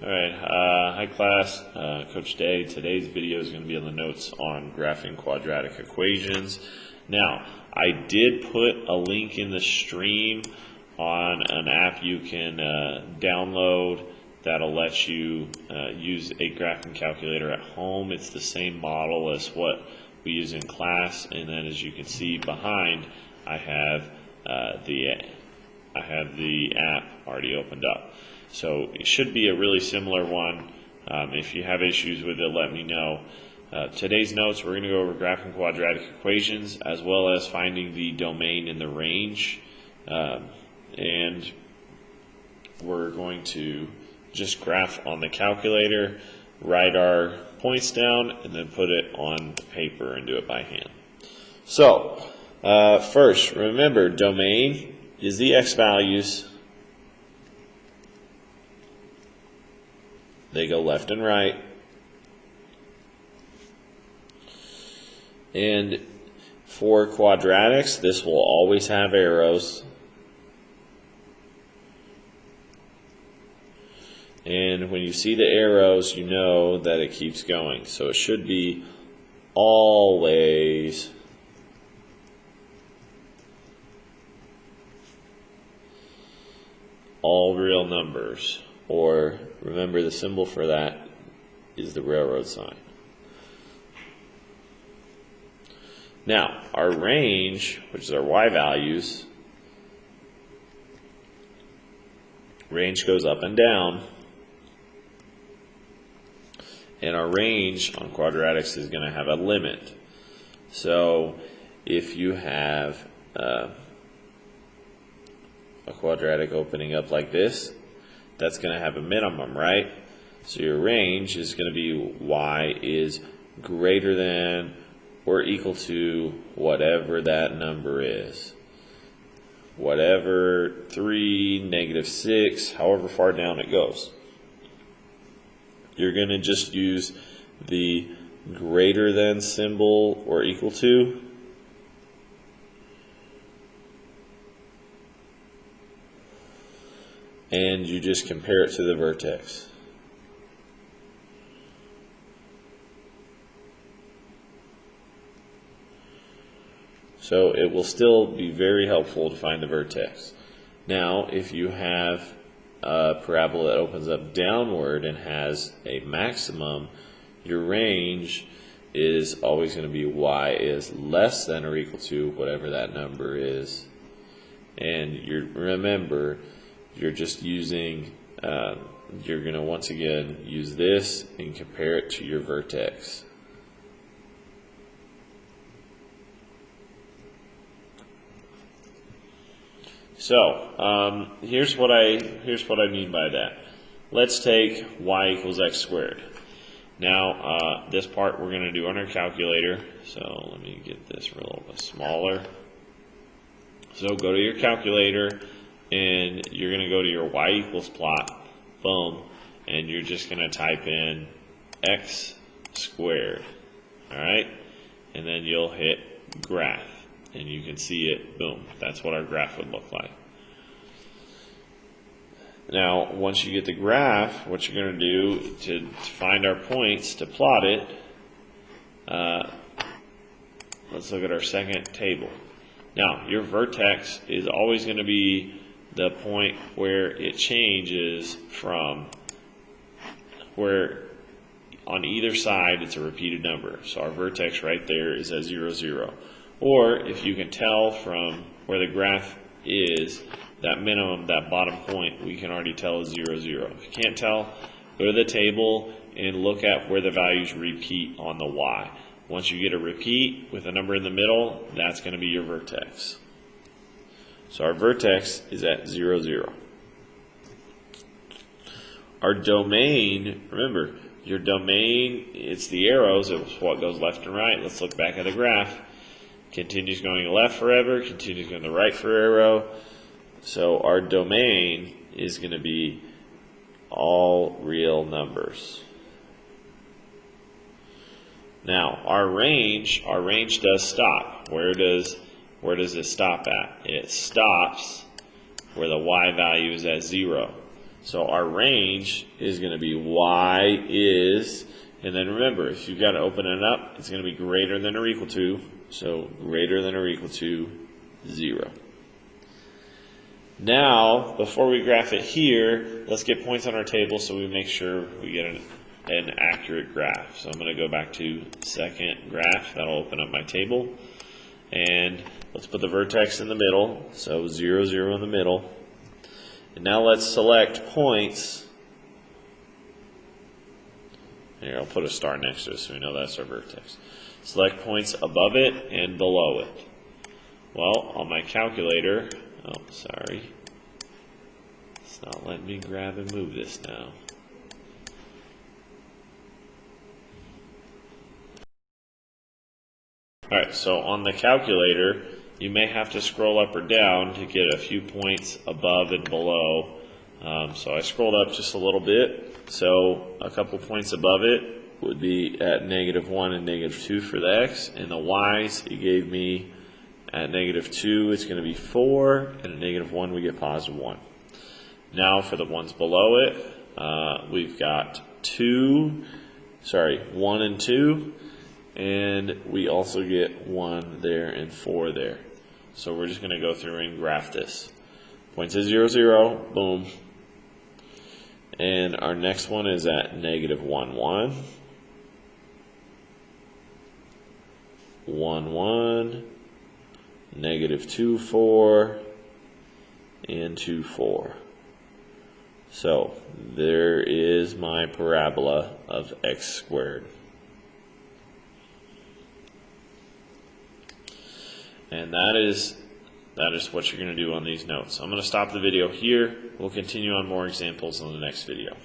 Alright, hi class, Coach Day. Today's video is going to be on the notes on graphing quadratic equations. Now, I did put a link in the stream on an app you can download that'll let you use a graphing calculator at home. It's the same model as what we use in class, and then as you can see behind, I have the app already opened up. So it should be a really similar one. If you have issues with it, let me know. Today's notes, we're going to go over graphing quadratic equations as well as finding the domain and the range. And we're going to just graph on the calculator, write our points down, and then put it on paper and do it by hand. So first, remember, domain is the x values. They go left and right. And for quadratics, this will always have arrows. And when you see the arrows, you know that it keeps going. So it should be always all real numbers. Or remember, the symbol for that is the railroad sign. Now, our range, which is our y values, range goes up and down. And our range on quadratics is going to have a limit. So if you have a quadratic opening up like this, that's going to have a minimum, right? So your range is going to be y is greater than or equal to whatever that number is. Whatever 3, -6, however far down it goes. You're going to just use the greater than symbol or equal to. And you just compare it to the vertex. So it will still be very helpful to find the vertex. Now, if you have a parabola that opens up downward and has a maximum, your range is always going to be y is less than or equal to whatever that number is. And remember, you're just using, you're going to once again use this and compare it to your vertex. So here's what I mean by that. Let's take y equals x squared. Now this part we're going to do on our calculator. So let me get this a little bit smaller. So go to your calculator, and you're going to go to your y equals plot, boom, and you're just going to type in x squared, all right? And then you'll hit graph, and you can see it, boom. That's what our graph would look like. Now, once you get the graph, what you're going to do to find our points, to plot it, let's look at our second table. Now, your vertex is always going to be the point where it changes from where on either side it's a repeated number. So our vertex right there is at 0, 0. Or if you can tell from where the graph is, that minimum, that bottom point, we can already tell is 0, 0. If you can't tell, go to the table and look at where the values repeat on the y. Once you get a repeat with a number in the middle, that's going to be your vertex. So our vertex is at 0, 0. Our domain, remember, your domain, it's the arrows, it's what goes left and right. Let's look back at the graph. Continues going left forever, continues going to the right for arrow. So our domain is going to be all real numbers. Now, our range does stop. Where does it stop at? It stops where the y value is at 0. So our range is going to be y is, and then remember, if you've got to open it up, it's going to be greater than or equal to, so greater than or equal to 0. Now, before we graph it here, let's get points on our table so we make sure we get an accurate graph. So I'm going to go back to second graph. That'll open up my table. And let's put the vertex in the middle, so 0, 0 in the middle. And now let's select points. Here, I'll put a star next to it so we know that's our vertex. Select points above it and below it. Well, on my calculator, oh, sorry. It's not letting me grab and move this now. Alright, so on the calculator, you may have to scroll up or down to get a few points above and below. So I scrolled up just a little bit. So a couple points above it would be at -1 and -2 for the x. And the y's, it gave me at -2, it's going to be 4. And at -1, we get +1. Now for the ones below it, we've got 1 and 2. And we also get 1 there and 4 there. So we're just going to go through and graph this. Points at 0, 0, boom. And our next one is at -1, 1. 1, 1. -2, 4. And 2, 4. So there is my parabola of x squared. And that is what you're going to do on these notes. I'm going to stop the video here. We'll continue on more examples in the next video.